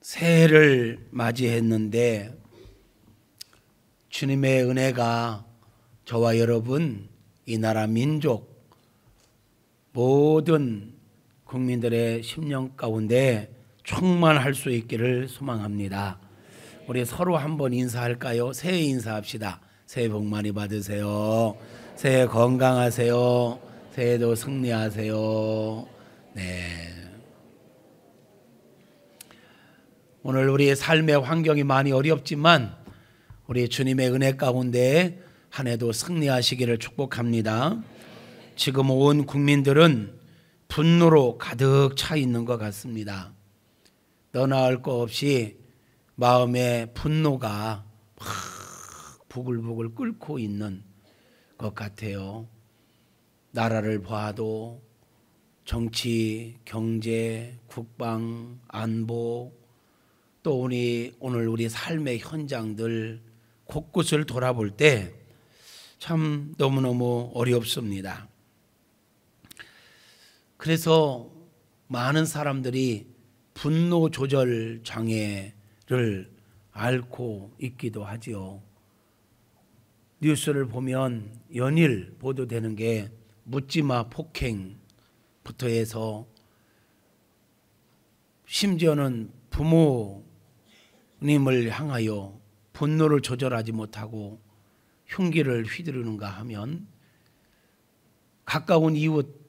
새해를 맞이했는데 주님의 은혜가 저와 여러분, 이 나라 민족 모든 국민들의 심령 가운데 충만할 수 있기를 소망합니다. 우리 서로 한번 인사할까요? 새해 인사합시다. 새해 복 많이 받으세요. 새해 건강하세요. 새해도 승리하세요. 네. 오늘 우리의 삶의 환경이 많이 어렵지만 우리 주님의 은혜 가운데 한 해도 승리하시기를 축복합니다. 지금 온 국민들은 분노로 가득 차 있는 것 같습니다. 너나 할 것 없이 마음의 분노가 막 부글부글 끓고 있는 것 같아요. 나라를 봐도 정치, 경제, 국방, 안보, 또 오늘 우리 삶의 현장들 곳곳을 돌아볼 때 참 너무너무 어렵습니다. 그래서 많은 사람들이 분노 조절 장애를 앓고 있기도 하지요. 뉴스를 보면 연일 보도되는 게 묻지마 폭행부터 해서 심지어는 부모님을 향하여 분노를 조절하지 못하고 흉기를 휘두르는가 하면 가까운 이웃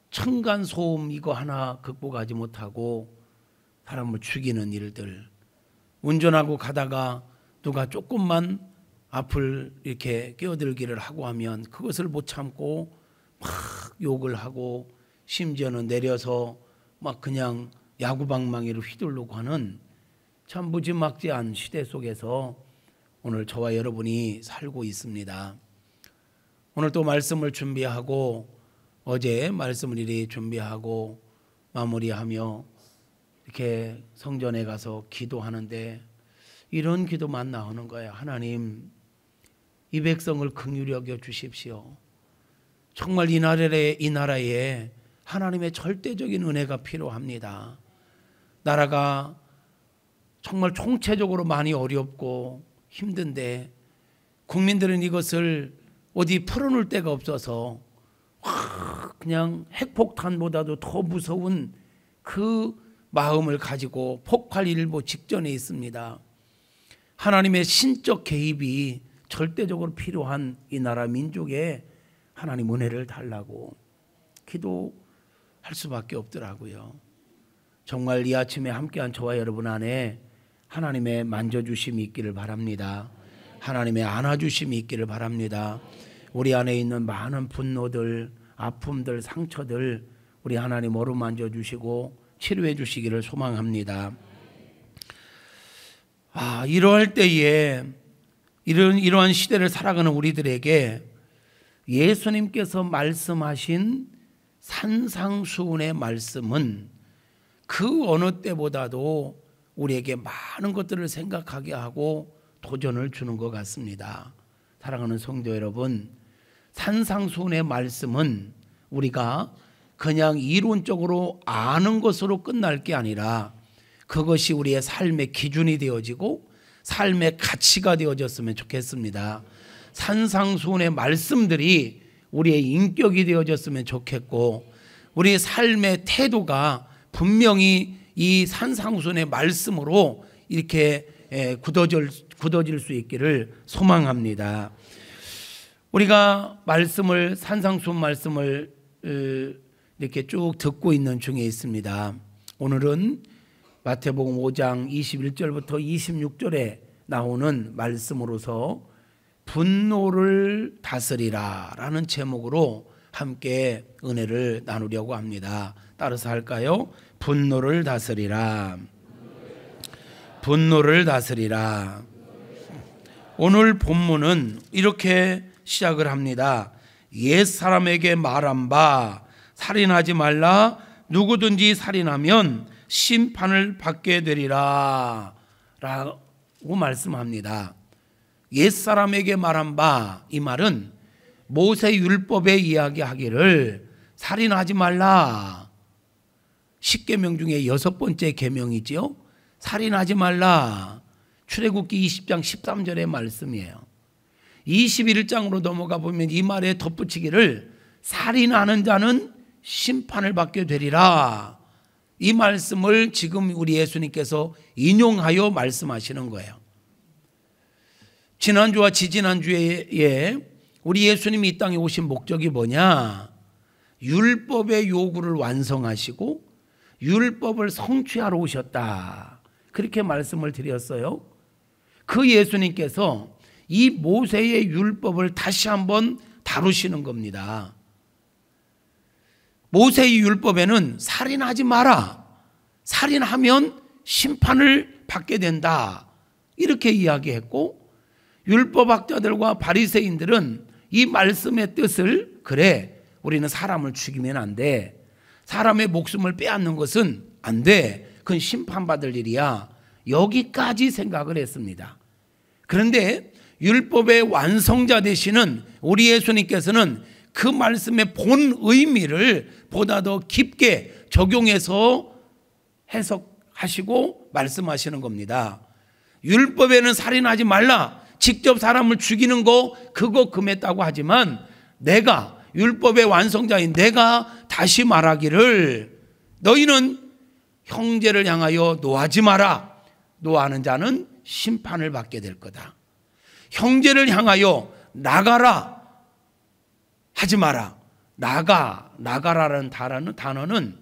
층간소음 이거 하나 극복하지 못하고 사람을 죽이는 일들, 운전하고 가다가 누가 조금만 앞을 이렇게 끼어들기를 하고 하면 그것을 못 참고 막 욕을 하고 심지어는 내려서 막 그냥 야구방망이를 휘두르고 하는 참 무지막지한 시대 속에서 오늘 저와 여러분이 살고 있습니다. 오늘 또 말씀을 준비하고 어제 말씀을 이리 준비하고 마무리하며 이렇게 성전에 가서 기도하는데 이런 기도만 나오는 거예요. 하나님, 이 백성을 긍휼히 여겨 주십시오. 정말 이 나라에 하나님의 절대적인 은혜가 필요합니다. 나라가 정말 총체적으로 많이 어렵고 힘든데 국민들은 이것을 어디 풀어놓을 데가 없어서 그냥 핵폭탄보다도 더 무서운 그 마음을 가지고 폭발 일보 직전에 있습니다. 하나님의 신적 개입이 절대적으로 필요한 이 나라 민족에 하나님 은혜를 달라고 기도할 수밖에 없더라고요. 정말 이 아침에 함께한 저와 여러분 안에 하나님의 만져주심이 있기를 바랍니다. 하나님의 안아주심이 있기를 바랍니다. 우리 안에 있는 많은 분노들, 아픔들, 상처들 우리 하나님 어루만져 주시고 치료해 주시기를 소망합니다. 이러할 때에 이러한 시대를 살아가는 우리들에게 예수님께서 말씀하신 산상수훈의 말씀은 그 어느 때보다도 우리에게 많은 것들을 생각하게 하고 도전을 주는 것 같습니다. 사랑하는 성도 여러분, 산상수훈의 말씀은 우리가 그냥 이론적으로 아는 것으로 끝날 게 아니라 그것이 우리의 삶의 기준이 되어지고 삶의 가치가 되어졌으면 좋겠습니다. 산상수훈의 말씀들이 우리의 인격이 되어졌으면 좋겠고 우리의 삶의 태도가 분명히 이 산상수훈의 말씀으로 이렇게 굳어질 수 있기를 소망합니다. 우리가 산상수훈 말씀을 이렇게 쭉 듣고 있는 중에 있습니다. 오늘은 마태복음 5장 21절부터 26절에 나오는 말씀으로서 분노를 다스리라 라는 제목으로 함께 은혜를 나누려고 합니다. 따라서 할까요? 분노를 다스리라. 분노를 다스리라. 오늘 본문은 이렇게 시작을 합니다. 옛사람에게 말한 바 살인하지 말라. 누구든지 살인하면 심판을 받게 되리라 라고 말씀합니다. 옛사람에게 말한 바, 이 말은 모세 율법에 이야기하기를 살인하지 말라. 10계명 중에 6번째 계명이지요. 살인하지 말라. 출애굽기 20장 13절의 말씀이에요. 21장으로 넘어가 보면 이 말에 덧붙이기를 살인하는 자는 심판을 받게 되리라. 이 말씀을 지금 우리 예수님께서 인용하여 말씀하시는 거예요. 지난주와 지지난주에 우리 예수님이 이 땅에 오신 목적이 뭐냐? 율법의 요구를 완성하시고 율법을 성취하러 오셨다. 그렇게 말씀을 드렸어요. 그 예수님께서 이 모세의 율법을 다시 한번 다루시는 겁니다. 모세의 율법에는 살인하지 마라. 살인하면 심판을 받게 된다. 이렇게 이야기했고, 율법학자들과 바리새인들은 이 말씀의 뜻을, 그래, 우리는 사람을 죽이면 안 돼. 사람의 목숨을 빼앗는 것은 안 돼. 그건 심판받을 일이야. 여기까지 생각을 했습니다. 그런데 율법의 완성자 되시는 우리 예수님께서는 그 말씀의 본 의미를 보다 더 깊게 적용해서 해석하시고 말씀하시는 겁니다. 율법에는 살인하지 말라. 직접 사람을 죽이는 거 그거 금했다고 하지만 내가 율법의 완성자인 내가 다시 말하기를 너희는 형제를 향하여 노하지 마라. 노하는 자는 심판을 받게 될 거다. 형제를 향하여 나가라 하지 마라. 나가라는 단어는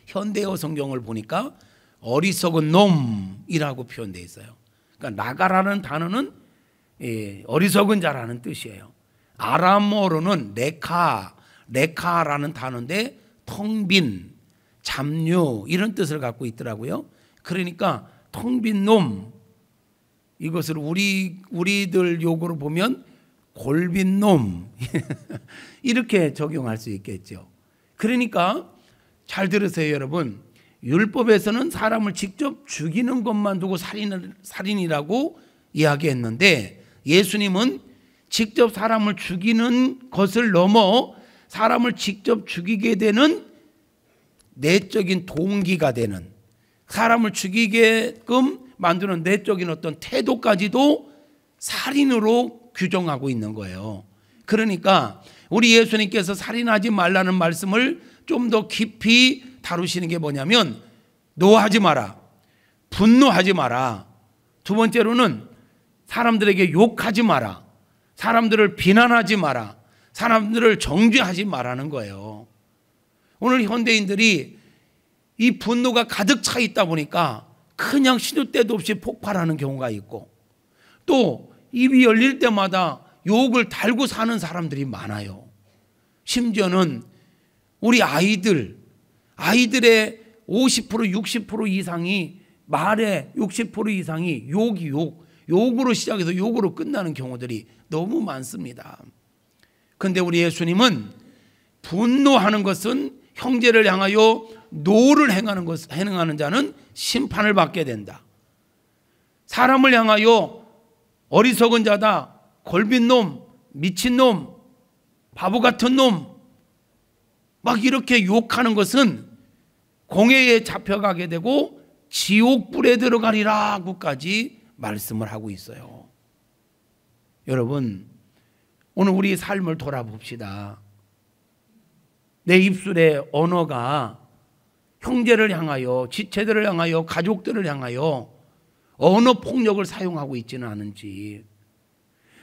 현대어 성경을 보니까 어리석은 놈이라고 표현되어 있어요. 그러니까 나가라는 단어는 어리석은 자라는 뜻이에요. 아람어로는 레카라는 단어인데 텅 빈, 잡류 이런 뜻을 갖고 있더라고요. 그러니까 텅 빈 놈, 이것을 우리들 용어로 보면 골빈 놈 이렇게 적용할 수 있겠죠. 그러니까 잘 들으세요, 여러분. 율법에서는 사람을 직접 죽이는 것만 두고 살인이라고 이야기했는데 예수님은 직접 사람을 죽이는 것을 넘어 사람을 직접 죽이게 되는 내적인 동기가 되는, 사람을 죽이게끔 만드는 내적인 어떤 태도까지도 살인으로 규정하고 있는 거예요. 그러니까 우리 예수님께서 살인하지 말라는 말씀을 좀 더 깊이 다루시는 게 뭐냐면 노하지 마라, 분노하지 마라. 두 번째로는 사람들에게 욕하지 마라, 사람들을 비난하지 마라, 사람들을 정죄하지 마라는 거예요. 오늘 현대인들이 이 분노가 가득 차 있다 보니까 그냥 시도 때도 없이 폭발하는 경우가 있고, 또 입이 열릴 때마다 욕을 달고 사는 사람들이 많아요. 심지어는 우리 아이들의 50% 60% 이상이, 말의 60% 이상이 욕으로 시작해서 욕으로 끝나는 경우들이 너무 많습니다. 그런데 우리 예수님은 분노하는 것은 형제를 향하여 노를 행하는 자는 심판을 받게 된다. 사람을 향하여 어리석은 자다, 골빈 놈, 미친 놈, 바보 같은 놈 막 이렇게 욕하는 것은 공회에 잡혀가게 되고 지옥불에 들어가리라고까지 말씀을 하고 있어요. 여러분, 오늘 우리 삶을 돌아봅시다. 내 입술의 언어가 형제를 향하여, 지체들을 향하여, 가족들을 향하여 언어 폭력을 사용하고 있지는 않은지.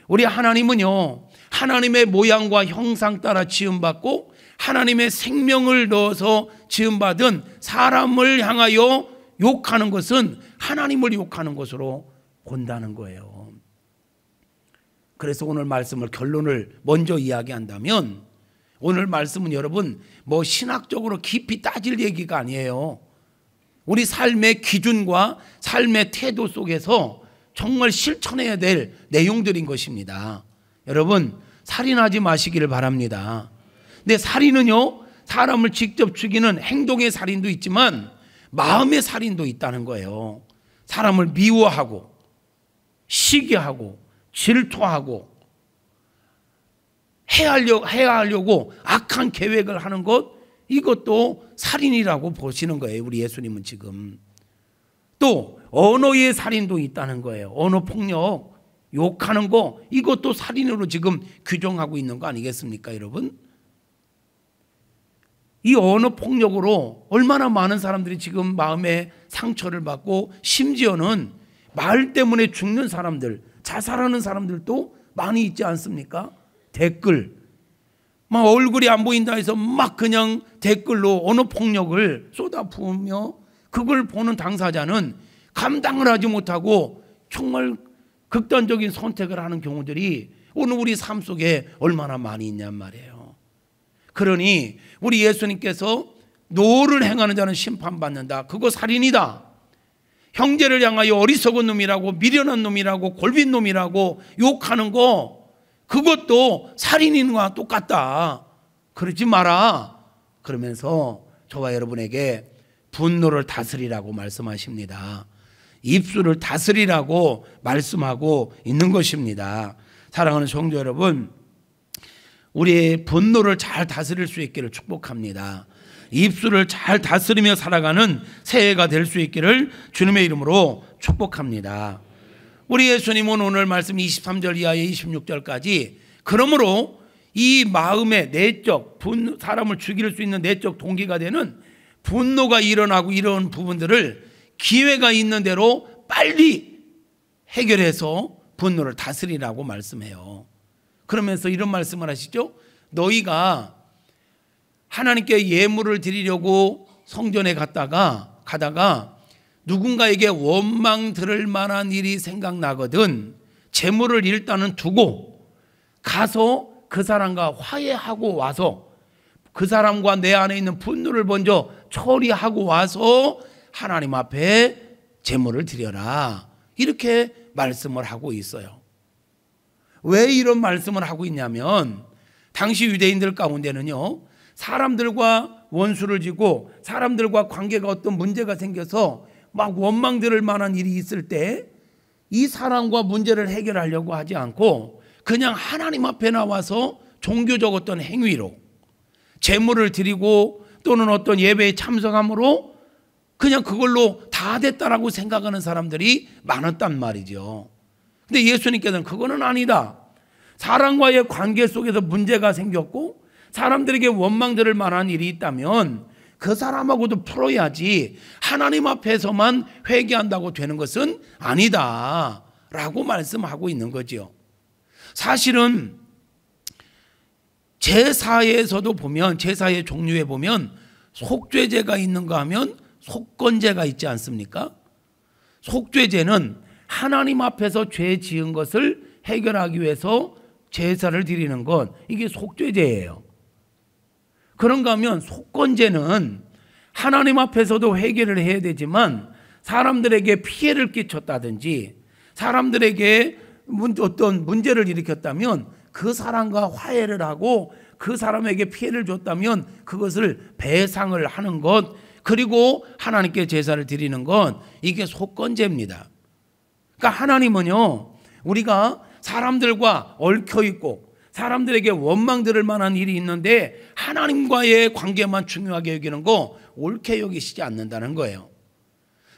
우리 하나님은요, 하나님의 모양과 형상 따라 지음받고 하나님의 생명을 넣어서 지음받은 사람을 향하여 욕하는 것은 하나님을 욕하는 것으로 본다는 거예요. 그래서 오늘 말씀을, 결론을 먼저 이야기한다면, 오늘 말씀은 여러분 뭐 신학적으로 깊이 따질 얘기가 아니에요. 우리 삶의 기준과 삶의 태도 속에서 정말 실천해야 될 내용들인 것입니다. 여러분, 살인하지 마시기를 바랍니다. 근데 살인은요, 사람을 직접 죽이는 행동의 살인도 있지만 마음의 살인도 있다는 거예요. 사람을 미워하고 시기하고 질투하고 해하려고 악한 계획을 하는 것, 이것도 살인이라고 보시는 거예요, 우리 예수님은 지금. 또 언어의 살인도 있다는 거예요. 언어 폭력, 욕하는 거, 이것도 살인으로 지금 규정하고 있는 거 아니겠습니까, 여러분? 이 언어 폭력으로 얼마나 많은 사람들이 지금 마음에 상처를 받고, 심지어는 말 때문에 죽는 사람들, 자살하는 사람들도 많이 있지 않습니까? 댓글, 막 얼굴이 안 보인다 해서 막 그냥 댓글로 언어 폭력을 쏟아부으며, 그걸 보는 당사자는 감당을 하지 못하고 정말 극단적인 선택을 하는 경우들이 오늘 우리 삶 속에 얼마나 많이 있냔 말이에요. 그러니 우리 예수님께서 노를 행하는 자는 심판받는다, 그거 살인이다, 형제를 향하여 어리석은 놈이라고, 미련한 놈이라고, 골빈 놈이라고 욕하는 거, 그것도 살인인 거와 똑같다, 그러지 마라, 그러면서 저와 여러분에게 분노를 다스리라고 말씀하십니다. 입술을 다스리라고 말씀하고 있는 것입니다. 사랑하는 성도 여러분, 우리의 분노를 잘 다스릴 수 있기를 축복합니다. 입술을 잘 다스리며 살아가는 새해가 될 수 있기를 주님의 이름으로 축복합니다. 우리 예수님은 오늘 말씀 23절 이하의 26절까지 그러므로 이 마음의 내적 분노, 사람을 죽일 수 있는 내적 동기가 되는 분노가 일어나고 이런 부분들을 기회가 있는 대로 빨리 해결해서 분노를 다스리라고 말씀해요. 그러면서 이런 말씀을 하시죠. 너희가 하나님께 예물을 드리려고 성전에 가다가 누군가에게 원망 들을 만한 일이 생각나거든 재물을 일단은 두고 가서 그 사람과 화해하고 와서 그 사람과 내 안에 있는 분노를 먼저 처리하고 와서 하나님 앞에 제물을 드려라, 이렇게 말씀을 하고 있어요. 왜 이런 말씀을 하고 있냐면, 당시 유대인들 가운데는요, 사람들과 원수를 지고 사람들과 관계가 어떤 문제가 생겨서 막 원망 들을 만한 일이 있을 때 이 사람과 문제를 해결하려고 하지 않고 그냥 하나님 앞에 나와서 종교적 어떤 행위로 제물을 드리고 또는 어떤 예배에 참석함으로 그냥 그걸로 다 됐다라고 생각하는 사람들이 많았단 말이죠. 근데 예수님께서는 그거는 아니다. 사람과의 관계 속에서 문제가 생겼고 사람들에게 원망 들을 만한 일이 있다면 그 사람하고도 풀어야지 하나님 앞에서만 회개한다고 되는 것은 아니다 라고 말씀하고 있는 거죠. 사실은 제사에서도 보면, 제사의 종류에 보면 속죄제가 있는가 하면 속건제가 있지 않습니까? 속죄제는 하나님 앞에서 죄 지은 것을 해결하기 위해서 제사를 드리는 것, 이게 속죄제예요. 그런가 하면 속건제는 하나님 앞에서도 회개를 해야 되지만 사람들에게 피해를 끼쳤다든지 사람들에게 어떤 문제를 일으켰다면 그 사람과 화해를 하고 그 사람에게 피해를 줬다면 그것을 배상을 하는 것, 그리고 하나님께 제사를 드리는 것, 이게 속건제입니다. 그러니까 하나님은요, 우리가 사람들과 얽혀있고 사람들에게 원망 들을 만한 일이 있는데 하나님과의 관계만 중요하게 여기는 거 옳게 여기시지 않는다는 거예요.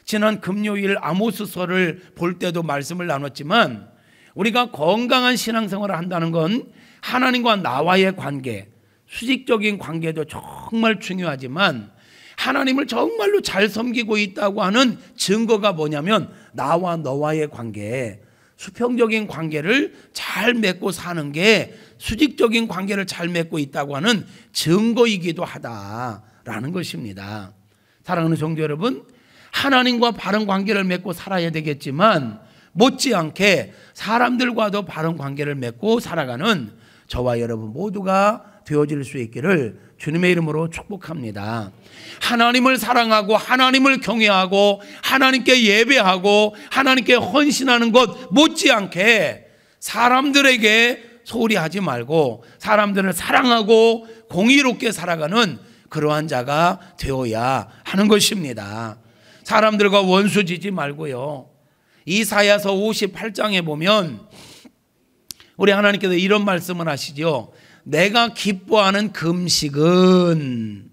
지난 금요일 아모스서를 볼 때도 말씀을 나눴지만 우리가 건강한 신앙생활을 한다는 건 하나님과 나와의 관계, 수직적인 관계도 정말 중요하지만 하나님을 정말로 잘 섬기고 있다고 하는 증거가 뭐냐면 나와 너와의 관계, 수평적인 관계를 잘 맺고 사는 게 수직적인 관계를 잘 맺고 있다고 하는 증거이기도 하다라는 것입니다. 사랑하는 성도 여러분, 하나님과 바른 관계를 맺고 살아야 되겠지만 못지않게 사람들과도 바른 관계를 맺고 살아가는 저와 여러분 모두가 되어질 수 있기를 주님의 이름으로 축복합니다. 하나님을 사랑하고 하나님을 경외하고 하나님께 예배하고 하나님께 헌신하는 것 못지않게 사람들에게 소홀히 하지 말고 사람들을 사랑하고 공의롭게 살아가는 그러한 자가 되어야 하는 것입니다. 사람들과 원수지지 말고요. 이사야서 58장에 보면 우리 하나님께서 이런 말씀을 하시죠. 내가 기뻐하는 금식은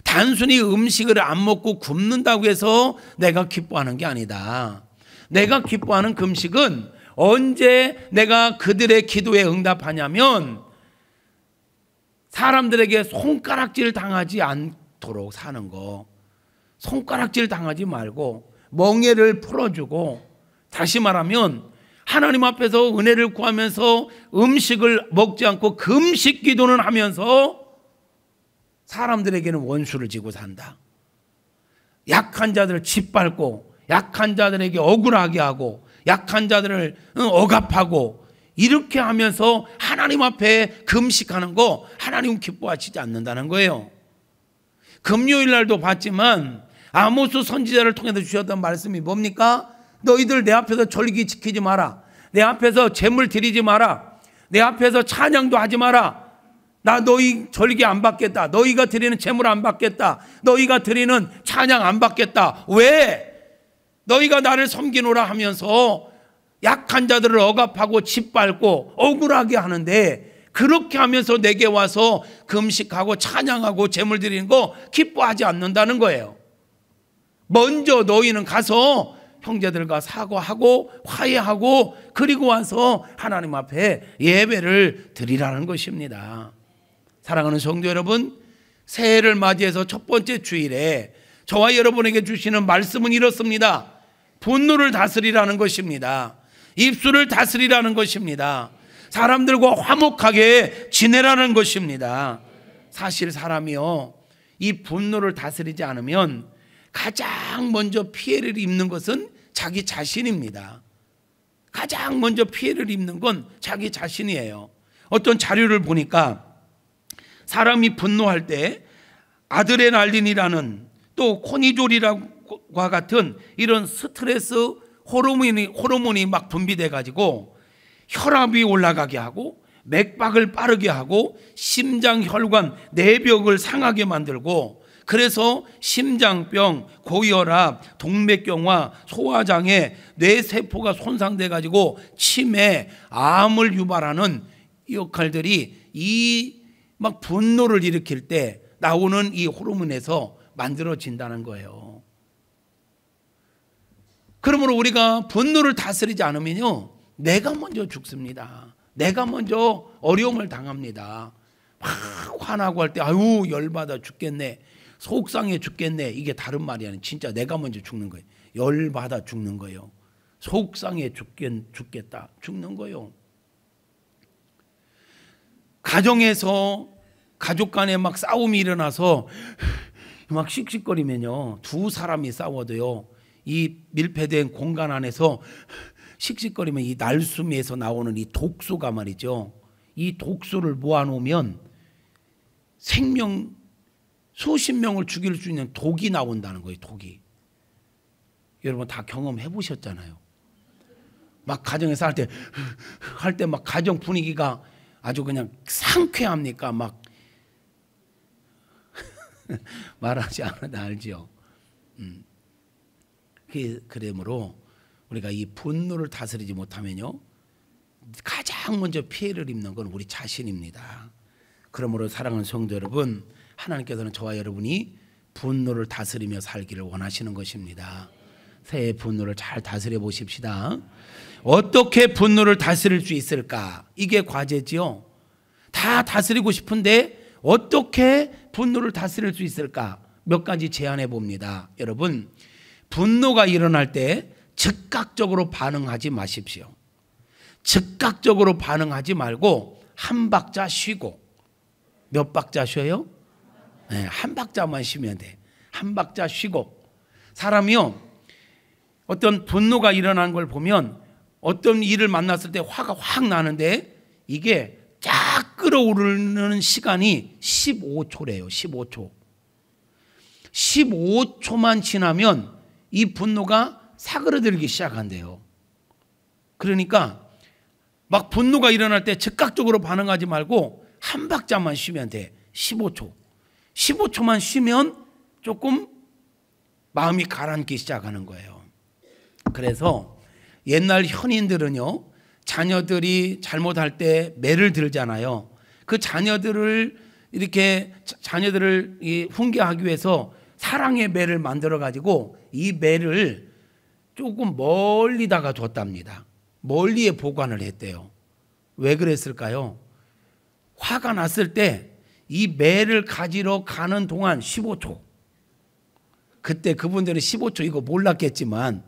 단순히 음식을 안 먹고 굶는다고 해서 내가 기뻐하는 게 아니다. 내가 기뻐하는 금식은 언제 내가 그들의 기도에 응답하냐면 사람들에게 손가락질 당하지 않도록 사는 거. 손가락질 당하지 말고 멍에를 풀어주고, 다시 말하면 하나님 앞에서 은혜를 구하면서 음식을 먹지 않고 금식 기도는 하면서 사람들에게는 원수를 지고 산다. 약한 자들을 짓밟고 약한 자들에게 억울하게 하고 약한 자들을 억압하고 이렇게 하면서 하나님 앞에 금식하는 거 하나님은 기뻐하시지 않는다는 거예요. 금요일 날도 봤지만 아모스 선지자를 통해서 주셨던 말씀이 뭡니까? 너희들 내 앞에서 절기 지키지 마라. 내 앞에서 제물 드리지 마라. 내 앞에서 찬양도 하지 마라. 나 너희 절기 안 받겠다. 너희가 드리는 제물 안 받겠다. 너희가 드리는 찬양 안 받겠다. 왜? 너희가 나를 섬기노라 하면서 약한 자들을 억압하고 짓밟고 억울하게 하는데, 그렇게 하면서 내게 와서 금식하고 찬양하고 제물 드리는 거 기뻐하지 않는다는 거예요. 먼저 너희는 가서 형제들과 사과하고 화해하고 그리고 와서 하나님 앞에 예배를 드리라는 것입니다. 사랑하는 성도 여러분, 새해를 맞이해서 첫 번째 주일에 저와 여러분에게 주시는 말씀은 이렇습니다. 분노를 다스리라는 것입니다. 입술을 다스리라는 것입니다. 사람들과 화목하게 지내라는 것입니다. 사실 사람이요, 이 분노를 다스리지 않으면 가장 먼저 피해를 입는 것은 자기 자신입니다. 가장 먼저 피해를 입는 건 자기 자신이에요. 어떤 자료를 보니까 사람이 분노할 때 아드레날린이라는 또 코니졸이라과 같은 이런 스트레스 호르몬이 막 분비돼 가지고 혈압이 올라가게 하고 맥박을 빠르게 하고 심장 혈관 내벽을 상하게 만들고, 그래서 심장병, 고혈압, 동맥경화, 소화장애, 뇌세포가 손상돼 가지고 치매, 암을 유발하는 역할들이 이 막 분노를 일으킬 때 나오는 이 호르몬에서 만들어진다는 거예요. 그러므로 우리가 분노를 다스리지 않으면요, 내가 먼저 죽습니다. 내가 먼저 어려움을 당합니다. 막 화나고 할 때 아유 열받아 죽겠네, 속상해 죽겠네, 이게 다른 말이 아니에요. 진짜 내가 먼저 죽는 거예요. 열받아 죽는 거예요. 속상해 죽겠다 죽는 거예요. 가정에서 가족 간에 막 싸움이 일어나서 막 씩씩거리면요, 두 사람이 싸워도요, 이 밀폐된 공간 안에서 씩씩거리면 이 날숨에서 나오는 이 독소가 말이죠, 이 독소를 모아놓으면 수십 명을 죽일 수 있는 독이 나온다는 거예요. 독이. 여러분 다 경험해 보셨잖아요. 막 가정에서 할 때 막 가정 분위기가 아주 그냥 상쾌합니까? 막 말하지 않아도 알죠. 그러므로 우리가 이 분노를 다스리지 못하면요, 가장 먼저 피해를 입는 건 우리 자신입니다. 그러므로 사랑하는 성도 여러분, 하나님께서는 저와 여러분이 분노를 다스리며 살기를 원하시는 것입니다. 새해 분노를 잘 다스려 보십시다. 어떻게 분노를 다스릴 수 있을까? 이게 과제지요. 다 다스리고 싶은데 어떻게 분노를 다스릴 수 있을까? 몇 가지 제안해 봅니다. 여러분, 분노가 일어날 때 즉각적으로 반응하지 마십시오. 즉각적으로 반응하지 말고 한 박자 쉬고. 몇 박자 쉬어요? 네, 한 박자만 쉬면 돼. 한 박자 쉬고. 사람이요, 어떤 분노가 일어나는 걸 보면 어떤 일을 만났을 때 화가 확 나는데 이게 쫙 끌어오르는 시간이 15초래요. 15초. 15초만 지나면 이 분노가 사그러들기 시작한대요. 그러니까 막 분노가 일어날 때 즉각적으로 반응하지 말고 한 박자만 쉬면 돼. 15초. 15초만 쉬면 조금 마음이 가라앉기 시작하는 거예요. 그래서 옛날 현인들은요, 자녀들이 잘못할 때 매를 들잖아요. 그 자녀들을 이렇게 자녀들을 훈계하기 위해서 사랑의 매를 만들어 가지고 이 매를 조금 멀리다가 뒀답니다. 멀리에 보관을 했대요. 왜 그랬을까요? 화가 났을 때 이 매를 가지러 가는 동안 15초, 그때 그분들은 15초 이거 몰랐겠지만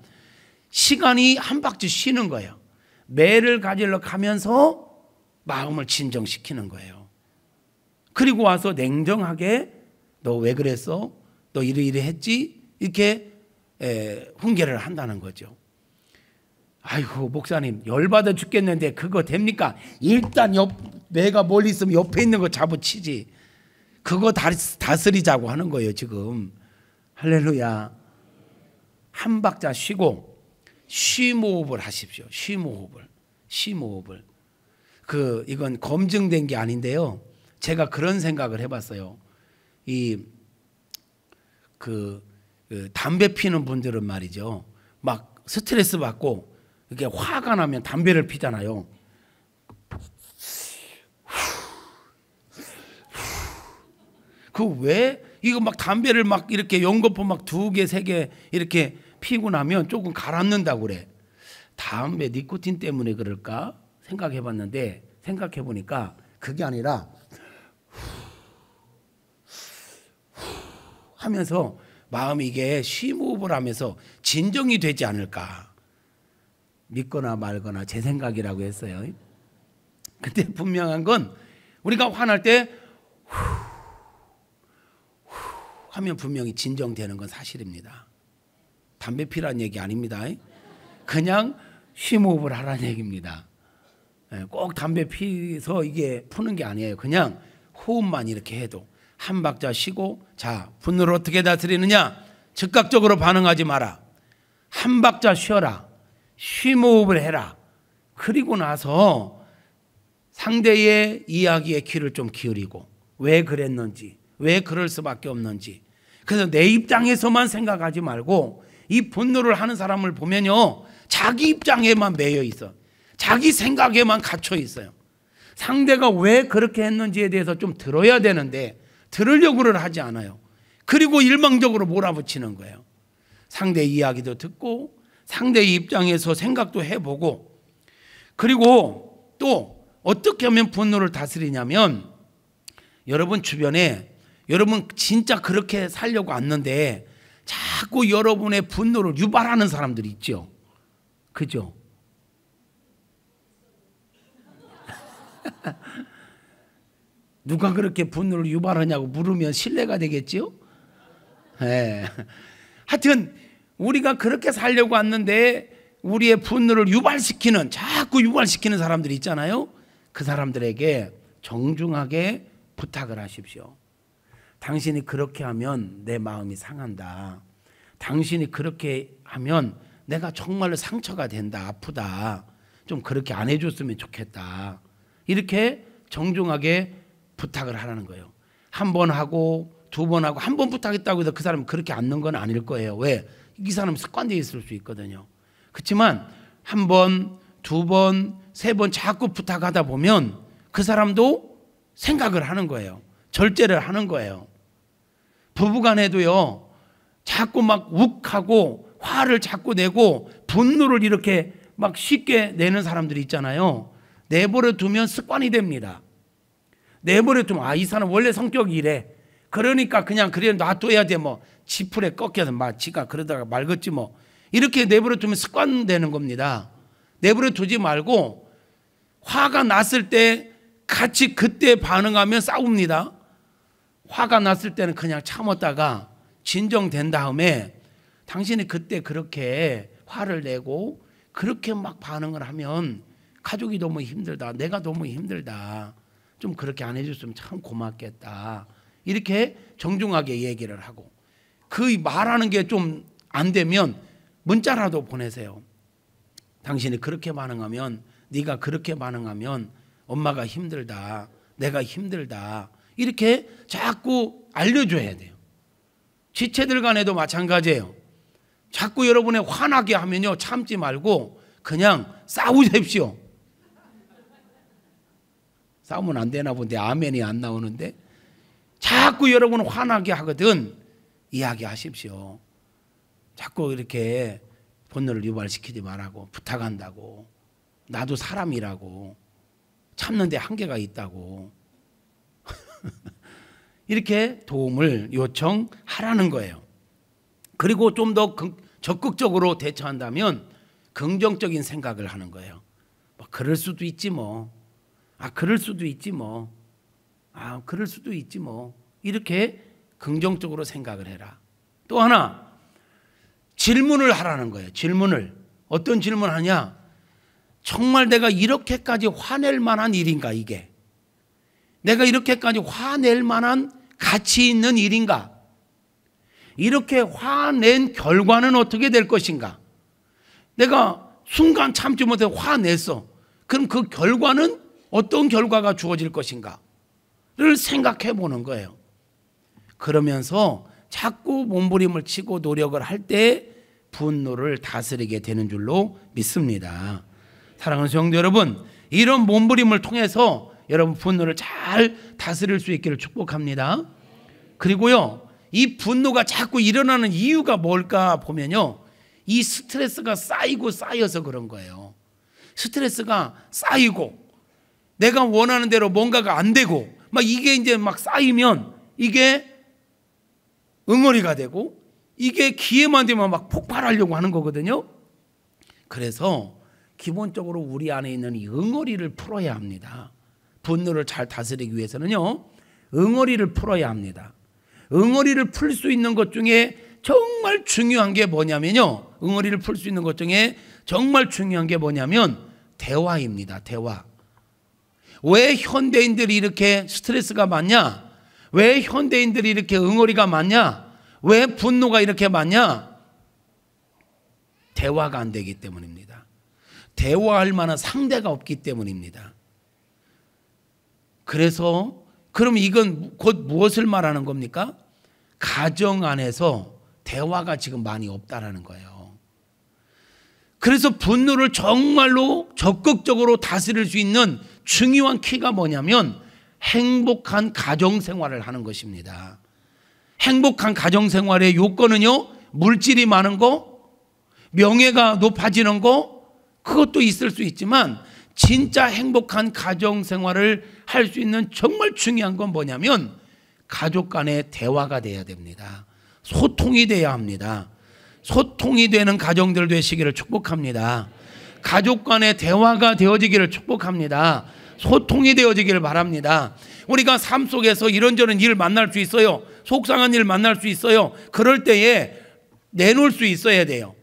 시간이 한 바퀴 쉬는 거예요. 매를 가지러 가면서 마음을 진정시키는 거예요. 그리고 와서 냉정하게 너 왜 그랬어? 너 이래 했지? 이렇게 훈계를 한다는 거죠. 아이고 목사님 열받아 죽겠는데 그거 됩니까? 일단 매가 멀리 있으면 옆에 있는 거 잡아치지. 그거 다스리자고 하는 거예요 지금. 할렐루야. 한 박자 쉬고 쉬모흡을 하십시오. 쉬모흡을. 이건 검증된 게 아닌데요. 제가 그런 생각을 해봤어요. 담배 피는 분들은 말이죠. 막 스트레스 받고 이렇게 화가 나면 담배를 피잖아요. 왜 이거 막 담배를 막 이렇게 연거푸 막 2개, 3개 이렇게 피고 나면 조금 가라앉는다고 그래. 담배 니코틴 때문에 그럴까 생각해봤는데 생각해보니까 그게 아니라 하면서 마음이 이게 쉬무흡을 하면서 진정이 되지 않을까. 믿거나 말거나 제 생각이라고 했어요. 근데 분명한 건 우리가 화날 때 하면 분명히 진정되는 건 사실입니다. 담배 피라는 얘기 아닙니다. 그냥 쉬무흡을 하라는 얘기입니다. 꼭 담배 피서 이게 푸는 게 아니에요. 그냥 호흡만 이렇게 해도 한 박자 쉬고, 자, 분노를 어떻게 다스리느냐? 즉각적으로 반응하지 마라. 한 박자 쉬어라. 쉬무흡을 해라. 그리고 나서 상대의 이야기에 귀를 좀 기울이고 왜 그랬는지, 왜 그럴 수밖에 없는지. 그래서 내 입장에서만 생각하지 말고 이 분노를 하는 사람을 보면요, 자기 입장에만 매여 있어. 자기 생각에만 갇혀 있어요. 상대가 왜 그렇게 했는지에 대해서 좀 들어야 되는데 들으려고는 하지 않아요. 그리고 일방적으로 몰아붙이는 거예요. 상대 이야기도 듣고 상대의 입장에서 생각도 해보고, 그리고 또 어떻게 하면 분노를 다스리냐면, 여러분 주변에 여러분 진짜 그렇게 살려고 왔는데 자꾸 여러분의 분노를 유발하는 사람들이 있죠. 그죠? 누가 그렇게 분노를 유발하냐고 물으면 신뢰가 되겠죠? 네. 하여튼 우리가 그렇게 살려고 왔는데 우리의 분노를 자꾸 유발시키는 사람들이 있잖아요. 그 사람들에게 정중하게 부탁을 하십시오. 당신이 그렇게 하면 내 마음이 상한다. 당신이 그렇게 하면 내가 정말로 상처가 된다, 아프다. 좀 그렇게 안 해줬으면 좋겠다. 이렇게 정중하게 부탁을 하라는 거예요. 한 번 하고 2번 하고 한 번 부탁했다고 해서 그 사람은 그렇게 앉는 건 아닐 거예요. 왜? 이 사람은 습관되어 있을 수 있거든요. 그렇지만 한 번, 2번, 3번 자꾸 부탁하다 보면 그 사람도 생각을 하는 거예요. 절제를 하는 거예요. 부부간에도요, 자꾸 막 욱하고 화를 자꾸 내고 분노를 이렇게 막 쉽게 내는 사람들이 있잖아요. 내버려 두면 습관이 됩니다. 내버려 두면 이 사람 원래 성격이 이래. 그러니까 그냥 그래 놔둬야 돼. 뭐 지풀에 꺾여서 막 지가 그러다가 말겠지 뭐. 이렇게 내버려 두면 습관되는 겁니다. 내버려 두지 말고 화가 났을 때 같이 그때 반응하면 싸웁니다. 화가 났을 때는 그냥 참았다가 진정된 다음에 당신이 그때 그렇게 화를 내고 그렇게 막 반응을 하면 가족이 너무 힘들다. 내가 너무 힘들다. 좀 그렇게 안 해줬으면 참 고맙겠다. 이렇게 정중하게 얘기를 하고, 그 말하는 게 좀 안 되면 문자라도 보내세요. 당신이 그렇게 반응하면, 네가 그렇게 반응하면 엄마가 힘들다. 내가 힘들다. 이렇게 자꾸 알려줘야 돼요. 지체들 간에도 마찬가지예요. 자꾸 여러분의 화나게 하면요, 참지 말고 그냥 싸우십시오. 싸우면 안 되나 본데 아멘이 안 나오는데. 자꾸 여러분 화나게 하거든 이야기하십시오. 자꾸 이렇게 분노를 유발시키지 말라고 부탁한다고. 나도 사람이라고. 참는데 한계가 있다고. 이렇게 도움을 요청하라는 거예요. 그리고 좀 더 적극적으로 대처한다면 긍정적인 생각을 하는 거예요. 뭐 그럴 수도 있지 뭐. 그럴 수도 있지 뭐. 그럴 수도 있지 뭐. 이렇게 긍정적으로 생각을 해라. 또 하나 질문을 하라는 거예요. 질문을. 어떤 질문을 하냐? 정말 내가 이렇게까지 화낼 만한 일인가 이게? 내가 이렇게까지 화낼 만한 가치 있는 일인가? 이렇게 화낸 결과는 어떻게 될 것인가? 내가 순간 참지 못해 화냈어. 그럼 그 결과는 어떤 결과가 주어질 것인가를 생각해 보는 거예요. 그러면서 자꾸 몸부림을 치고 노력을 할 때 분노를 다스리게 되는 줄로 믿습니다. 사랑하는 성도 여러분, 이런 몸부림을 통해서 여러분 분노를 잘 다스릴 수 있기를 축복합니다. 그리고요, 이 분노가 자꾸 일어나는 이유가 뭘까 보면요, 이 스트레스가 쌓이고 쌓여서 그런 거예요. 스트레스가 쌓이고 내가 원하는 대로 뭔가가 안 되고 막 이게 이제 막 쌓이면 이게 응어리가 되고 이게 기회만 되면 막 폭발하려고 하는 거거든요. 그래서 기본적으로 우리 안에 있는 이 응어리를 풀어야 합니다. 분노를 잘 다스리기 위해서는요, 응어리를 풀어야 합니다. 응어리를 풀 수 있는 것 중에 정말 중요한 게 뭐냐면요, 응어리를 풀 수 있는 것 중에 정말 중요한 게 뭐냐면 대화입니다. 대화. 왜 현대인들이 이렇게 스트레스가 많냐? 왜 현대인들이 이렇게 응어리가 많냐? 왜 분노가 이렇게 많냐? 대화가 안 되기 때문입니다. 대화할 만한 상대가 없기 때문입니다. 그래서 그럼 이건 곧 무엇을 말하는 겁니까? 가정 안에서 대화가 지금 많이 없다라는 거예요. 그래서 분노를 정말로 적극적으로 다스릴 수 있는 중요한 키가 뭐냐면 행복한 가정생활을 하는 것입니다. 행복한 가정생활의 요건은요, 물질이 많은 거, 명예가 높아지는 거, 그것도 있을 수 있지만 진짜 행복한 가정생활을 할 수 있는 정말 중요한 건 뭐냐면 가족 간의 대화가 돼야 됩니다. 소통이 돼야 합니다. 소통이 되는 가정들 되시기를 축복합니다. 가족 간의 대화가 되어지기를 축복합니다. 소통이 되어지기를 바랍니다. 우리가 삶 속에서 이런저런 일을 만날 수 있어요. 속상한 일을 만날 수 있어요. 그럴 때에 내놓을 수 있어야 돼요.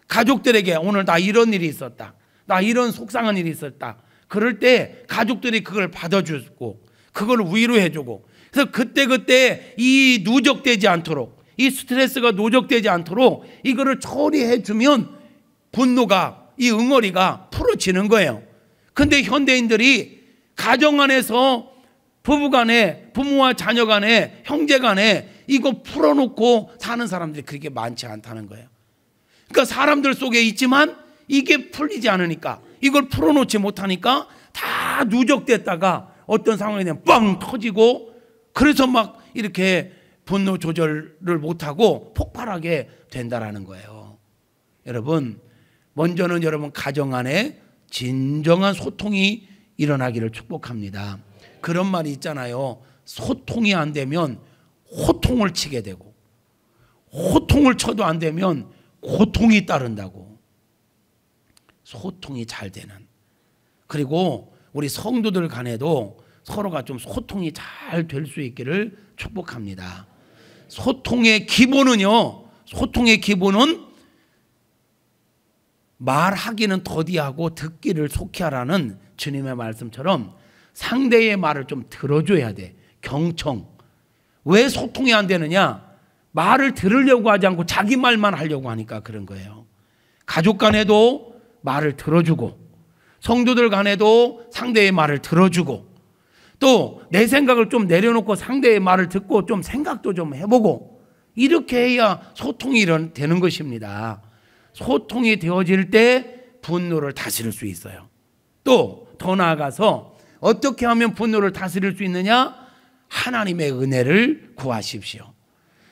가족들에게 오늘 나 이런 일이 있었다, 나 이런 속상한 일이 있었다. 그럴 때 가족들이 그걸 받아주고 그걸 위로해주고, 그래서 그때 이 누적되지 않도록, 이 스트레스가 누적되지 않도록 이거를 처리해주면 분노가, 이 응어리가 풀어지는 거예요. 근데 현대인들이 가정 안에서 부부간에, 부모와 자녀간에, 형제간에 이거 풀어놓고 사는 사람들이 그렇게 많지 않다는 거예요. 그러니까 사람들 속에 있지만 이게 풀리지 않으니까, 이걸 풀어놓지 못하니까 다 누적됐다가 어떤 상황에 대한 빵 터지고, 그래서 막 이렇게 분노 조절을 못하고 폭발하게 된다라는 거예요. 여러분, 먼저는 여러분 가정 안에 진정한 소통이 일어나기를 축복합니다. 그런 말이 있잖아요. 소통이 안 되면 호통을 치게 되고, 호통을 쳐도 안 되면 고통이 따른다고. 소통이 잘 되는, 그리고 우리 성도들 간에도 서로가 좀 소통이 잘 될 수 있기를 축복합니다. 소통의 기본은요, 소통의 기본은 말하기는 더디하고 듣기를 속히 하라는 주님의 말씀처럼 상대의 말을 좀 들어줘야 돼. 경청. 왜 소통이 안 되느냐? 말을 들으려고 하지 않고 자기 말만 하려고 하니까 그런 거예요. 가족 간에도 말을 들어주고, 성도들 간에도 상대의 말을 들어주고, 또 내 생각을 좀 내려놓고 상대의 말을 듣고 좀 생각도 좀 해보고, 이렇게 해야 소통이 되는 것입니다. 소통이 되어질 때 분노를 다스릴 수 있어요. 또 더 나아가서 어떻게 하면 분노를 다스릴 수 있느냐? 하나님의 은혜를 구하십시오.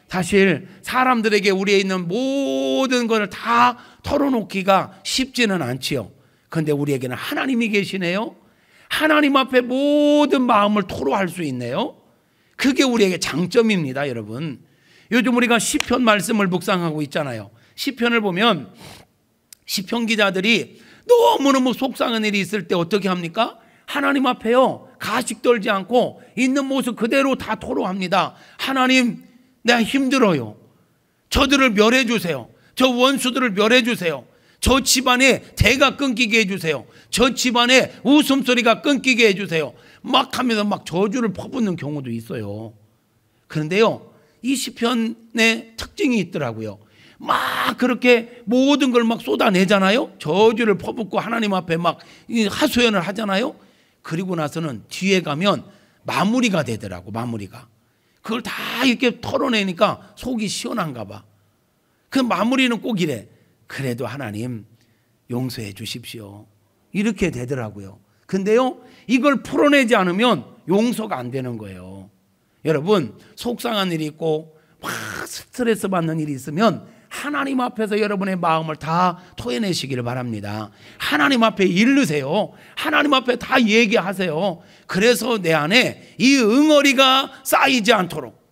사실 사람들에게 우리에 있는 모든 것을 다 털어놓기가 쉽지는 않지요. 그런데 우리에게는 하나님이 계시네요. 하나님 앞에 모든 마음을 토로할 수 있네요. 그게 우리에게 장점입니다, 여러분. 요즘 우리가 시편 말씀을 묵상하고 있잖아요. 시편을 보면 시편 기자들이 너무너무 속상한 일이 있을 때 어떻게 합니까? 하나님 앞에요, 가식 떨지 않고 있는 모습 그대로 다 토로합니다. 하나님, 내가 힘들어요. 저들을 멸해 주세요. 저 원수들을 멸해 주세요. 저 집안에 대가 끊기게 해주세요. 저 집안에 웃음소리가 끊기게 해주세요. 막 하면서 막 저주를 퍼붓는 경우도 있어요. 그런데요, 이 시편의 특징이 있더라고요. 막 그렇게 모든 걸 막 쏟아내잖아요. 저주를 퍼붓고 하나님 앞에 막 하소연을 하잖아요. 그리고 나서는 뒤에 가면 마무리가 되더라고. 마무리가. 그걸 다 이렇게 털어내니까 속이 시원한가 봐. 그 마무리는 꼭 이래. 그래도 하나님 용서해 주십시오. 이렇게 되더라고요. 근데요, 이걸 풀어내지 않으면 용서가 안 되는 거예요. 여러분, 속상한 일이 있고 막 스트레스 받는 일이 있으면 하나님 앞에서 여러분의 마음을 다 토해내시기를 바랍니다. 하나님 앞에 이르세요. 하나님 앞에 다 얘기하세요. 그래서 내 안에 이 응어리가 쌓이지 않도록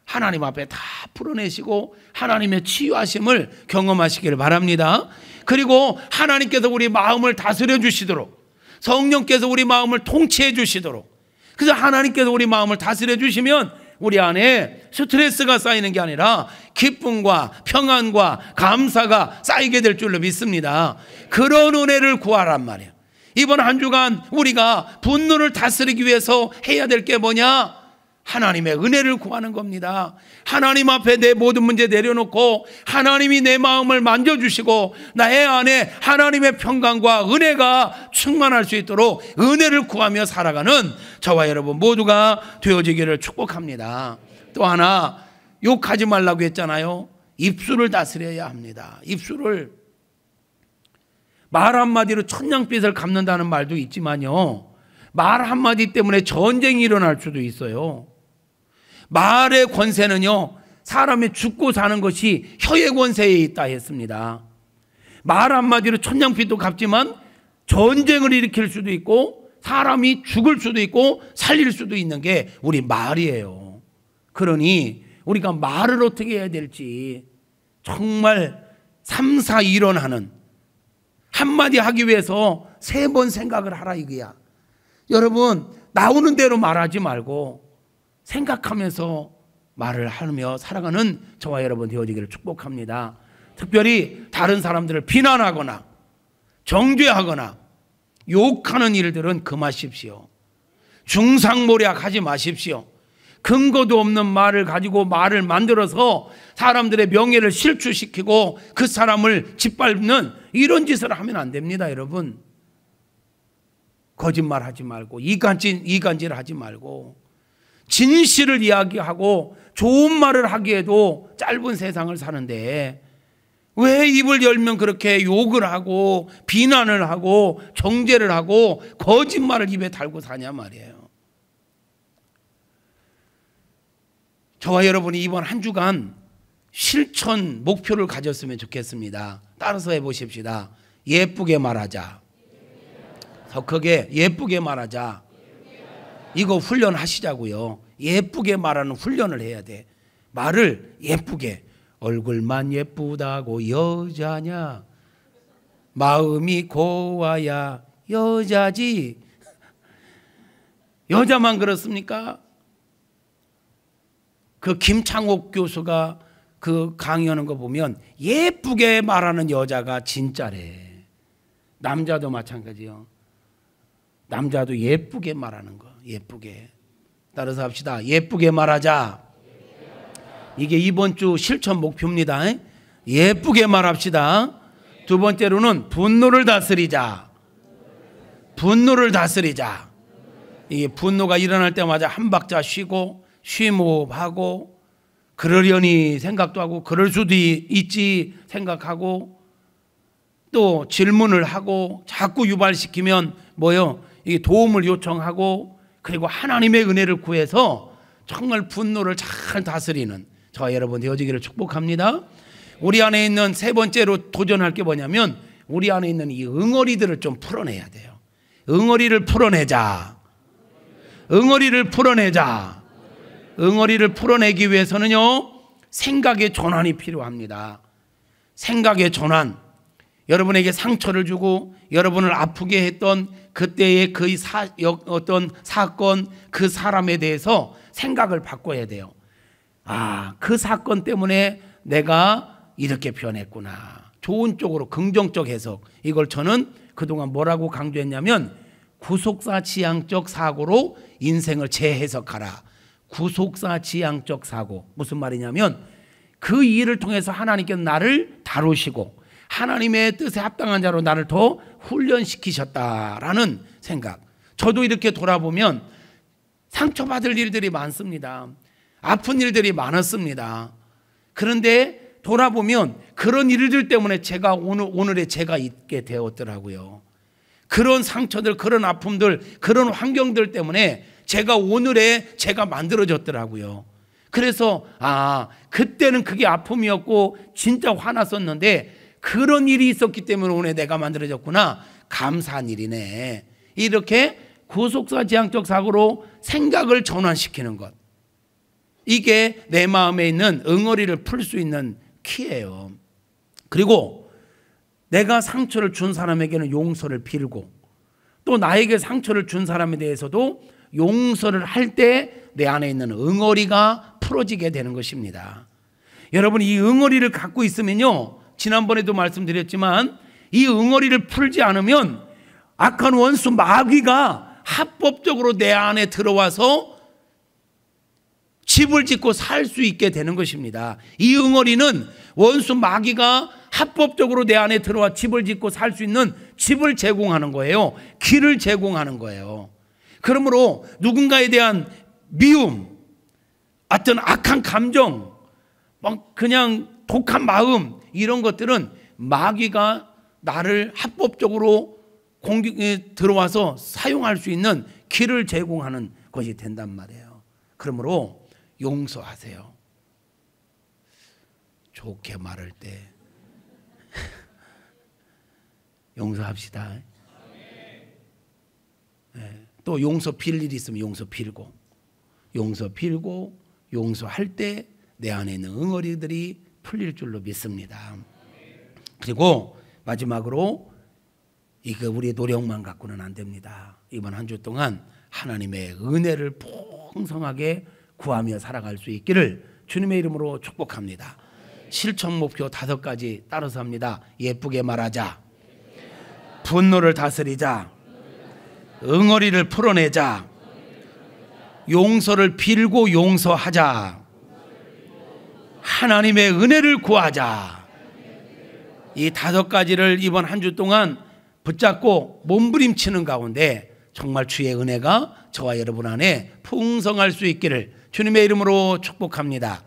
하나님 앞에 다 풀어내시고 하나님의 치유하심을 경험하시기를 바랍니다. 그리고 하나님께서 우리 마음을 다스려 주시도록, 성령께서 우리 마음을 통치해 주시도록, 그래서 하나님께서 우리 마음을 다스려 주시면 우리 안에 스트레스가 쌓이는 게 아니라 기쁨과 평안과 감사가 쌓이게 될 줄로 믿습니다. 그런 은혜를 구하란 말이에요. 이번 한 주간 우리가 분노를 다스리기 위해서 해야 될 게 뭐냐? 하나님의 은혜를 구하는 겁니다. 하나님 앞에 내 모든 문제 내려놓고 하나님이 내 마음을 만져주시고 나의 안에 하나님의 평강과 은혜가 충만할 수 있도록 은혜를 구하며 살아가는 저와 여러분 모두가 되어지기를 축복합니다. 또 하나, 욕하지 말라고 했잖아요. 입술을 다스려야 합니다. 입술을. 말 한마디로 천냥빚을 갚는다는 말도 있지만요, 말 한마디 때문에 전쟁이 일어날 수도 있어요. 말의 권세는요, 사람이 죽고 사는 것이 혀의 권세에 있다 했습니다. 말 한마디로 천냥빚도 갚지만 전쟁을 일으킬 수도 있고 사람이 죽을 수도 있고 살릴 수도 있는 게 우리 말이에요. 그러니 우리가 말을 어떻게 해야 될지 정말 3, 4, 1원하는, 한마디 하기 위해서 3번 생각을 하라 이거야. 여러분, 나오는 대로 말하지 말고 생각하면서 말을 하며 살아가는 저와 여러분 되어지기를 축복합니다. 특별히 다른 사람들을 비난하거나 정죄하거나 욕하는 일들은 금하십시오. 중상모략하지 마십시오. 근거도 없는 말을 가지고 말을 만들어서 사람들의 명예를 실추시키고 그 사람을 짓밟는 이런 짓을 하면 안 됩니다, 여러분. 거짓말하지 말고 이간질 하지 말고 진실을 이야기하고 좋은 말을 하기에도 짧은 세상을 사는데 왜 입을 열면 그렇게 욕을 하고 비난을 하고 정죄를 하고 거짓말을 입에 달고 사냐 말이에요. 저와 여러분이 이번 한 주간 실천 목표를 가졌으면 좋겠습니다. 따라서 해보십시다. 예쁘게 말하자. 더 크게 예쁘게 말하자. 이거 훈련하시자고요. 예쁘게 말하는 훈련을 해야 돼. 말을 예쁘게. 얼굴만 예쁘다고 여자냐? 마음이 고와야 여자지. 여자만 그렇습니까? 그 김창옥 교수가 그 강의하는 거 보면 예쁘게 말하는 여자가 진짜래. 남자도 마찬가지요. 남자도 예쁘게 말하는 거. 예쁘게. 따라서 합시다. 예쁘게 말하자. 이게 이번 주 실천 목표입니다. 예쁘게 말합시다. 두 번째로는 분노를 다스리자. 분노를 다스리자. 이게 분노가 일어날 때마다 한 박자 쉬고 쉼호흡하고 그러려니 생각도 하고 그럴 수도 있지 생각하고 또 질문을 하고 자꾸 유발시키면 뭐요? 이게 도움을 요청하고 그리고 하나님의 은혜를 구해서 정말 분노를 잘 다스리는 저와 여러분 되어지기를 축복합니다. 우리 안에 있는 세 번째로 도전할 게 뭐냐면 우리 안에 있는 이 응어리들을 좀 풀어내야 돼요. 응어리를 풀어내자. 응어리를 풀어내자. 응어리를 풀어내기 위해서는요, 생각의 전환이 필요합니다. 생각의 전환. 여러분에게 상처를 주고 여러분을 아프게 했던 그때의 그 어떤 사건, 그 사람에 대해서 생각을 바꿔야 돼요. 아, 그 사건 때문에 내가 이렇게 변했구나. 좋은 쪽으로 긍정적 해석. 이걸 저는 그동안 뭐라고 강조했냐면 구속사 지향적 사고로 인생을 재해석하라. 구속사 지향적 사고. 무슨 말이냐면 그 일을 통해서 하나님께서 나를 다루시고 하나님의 뜻에 합당한 자로 나를 더 훈련시키셨다라는 생각. 저도 이렇게 돌아보면 상처받을 일들이 많습니다. 아픈 일들이 많았습니다. 그런데 돌아보면 그런 일들 때문에 제가 오늘의 제가 있게 되었더라고요. 그런 상처들, 그런 아픔들, 그런 환경들 때문에 제가 오늘의 제가 만들어졌더라고요. 그래서 그때는 그게 아픔이었고 진짜 화났었는데 그런 일이 있었기 때문에 오늘 내가 만들어졌구나. 감사한 일이네. 이렇게 구속사 지향적 사고로 생각을 전환시키는 것. 이게 내 마음에 있는 응어리를 풀 수 있는 키예요. 그리고 내가 상처를 준 사람에게는 용서를 빌고 또 나에게 상처를 준 사람에 대해서도 용서를 할 때 내 안에 있는 응어리가 풀어지게 되는 것입니다. 여러분, 이 응어리를 갖고 있으면요, 지난번에도 말씀드렸지만 이 응어리를 풀지 않으면 악한 원수 마귀가 합법적으로 내 안에 들어와서 집을 짓고 살 수 있게 되는 것입니다. 이 응어리는 원수 마귀가 합법적으로 내 안에 들어와 집을 짓고 살 수 있는 집을 제공하는 거예요. 길을 제공하는 거예요. 그러므로 누군가에 대한 미움, 어떤 악한 감정, 막 그냥 독한 마음, 이런 것들은 마귀가 나를 합법적으로 공격에 들어와서 사용할 수 있는 길을 제공하는 것이 된단 말이에요. 그러므로 용서하세요. 좋게 말할 때 용서합시다. 네. 또 용서 빌 일이 있으면 용서 빌고 용서할 때 내 안에 있는 응어리들이 풀릴 줄로 믿습니다. 그리고 마지막으로 이거 우리의 노력만 갖고는 안 됩니다. 이번 한 주 동안 하나님의 은혜를 풍성하게 구하며 살아갈 수 있기를 주님의 이름으로 축복합니다. 실천 목표 5가지 따라서 합니다. 예쁘게 말하자, 분노를 다스리자, 응어리를 풀어내자, 용서를 빌고 용서하자, 하나님의 은혜를 구하자. 이 5가지를 이번 한 주 동안 붙잡고 몸부림치는 가운데 정말 주의 은혜가 저와 여러분 안에 풍성할 수 있기를 주님의 이름으로 축복합니다.